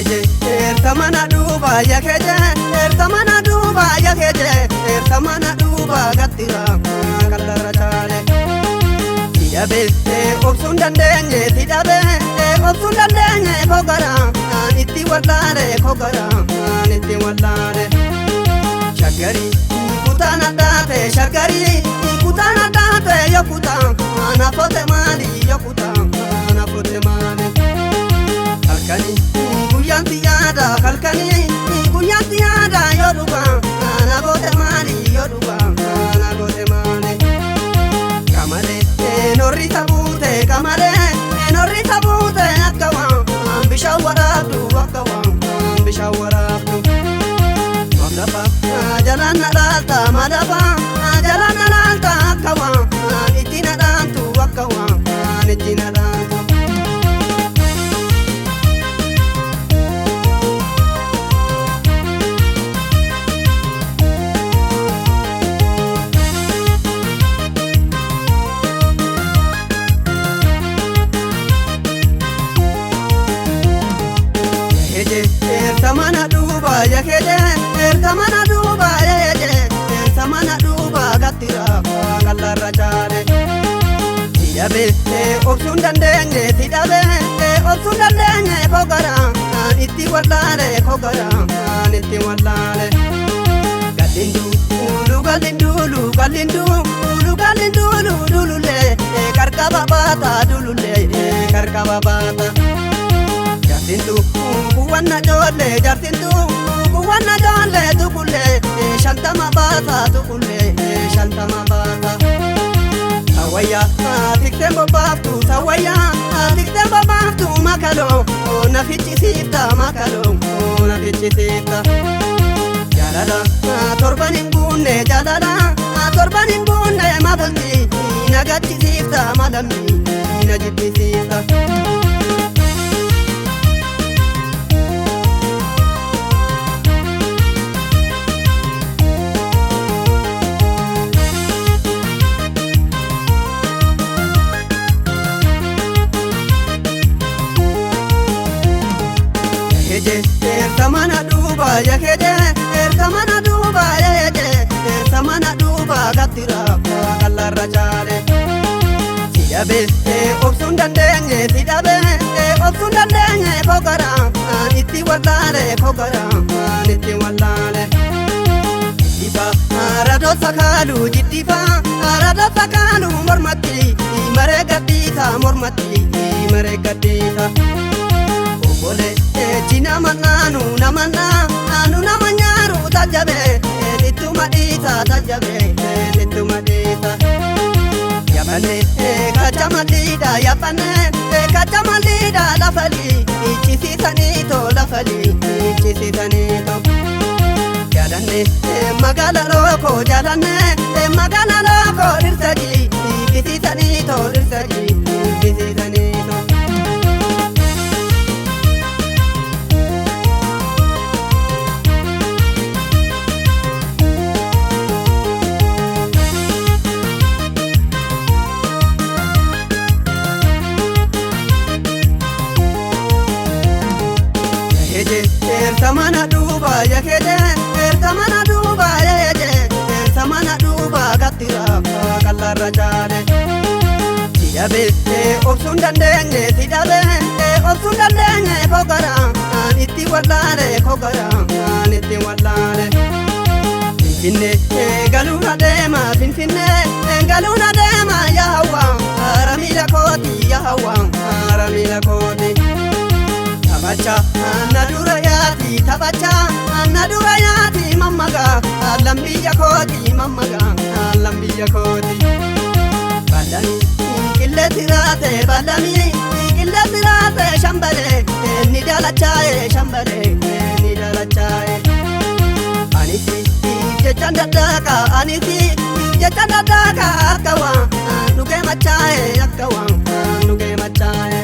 Eje ertamana duba ya keje ertamana duba ya keje ertamana duba gatira kallara chale tidabe obsun dandenye tidabe obsun dandenye kogara nitti wallare shagari kutana date yokuta nafote mali yokuta nafote mali halkani guyyanti yaada yoduba nafote mali yoduba nafote mali kamale norri sabute akkawa bishaan waraabdu madafa jalaan nalaalta akkawa itti nadhaantu akkawa itti nadhaantu ertamana duba ya keje ertamana duba ertamana duba gatira kallara chale tidabe obsun dandenye kogara itti wallare galindulu dulule karkaba bata jartintu kuwanna jolle tukulle shantama bata sawaya tiktembo baftu makalo nafichisiifta jalala torban hin guunne madammi nagachisiifta najibbisiifta ertamana duba ya keje ertamana duba gatira kallara chale tidabe obsun dandenye kogara itti wallare jiddifa arado sakalu mormatti mare gaddita obole china mananu namanyaru tajabe nittumadita yabane kachamalida lafali ichisisanito jalanne magala loko dirsaji ikisisanito ertamana duba ya keje ertamana duba gatira kallara chale tidabe obsun dandenye kogara itti wallare finfinne galuna dema ya hawa ramila koti tabacha nadura yaati mammaga lambiya koti balami qilletirate shambare ni dalachaye anisi jechan dadaka akawa nuge machaye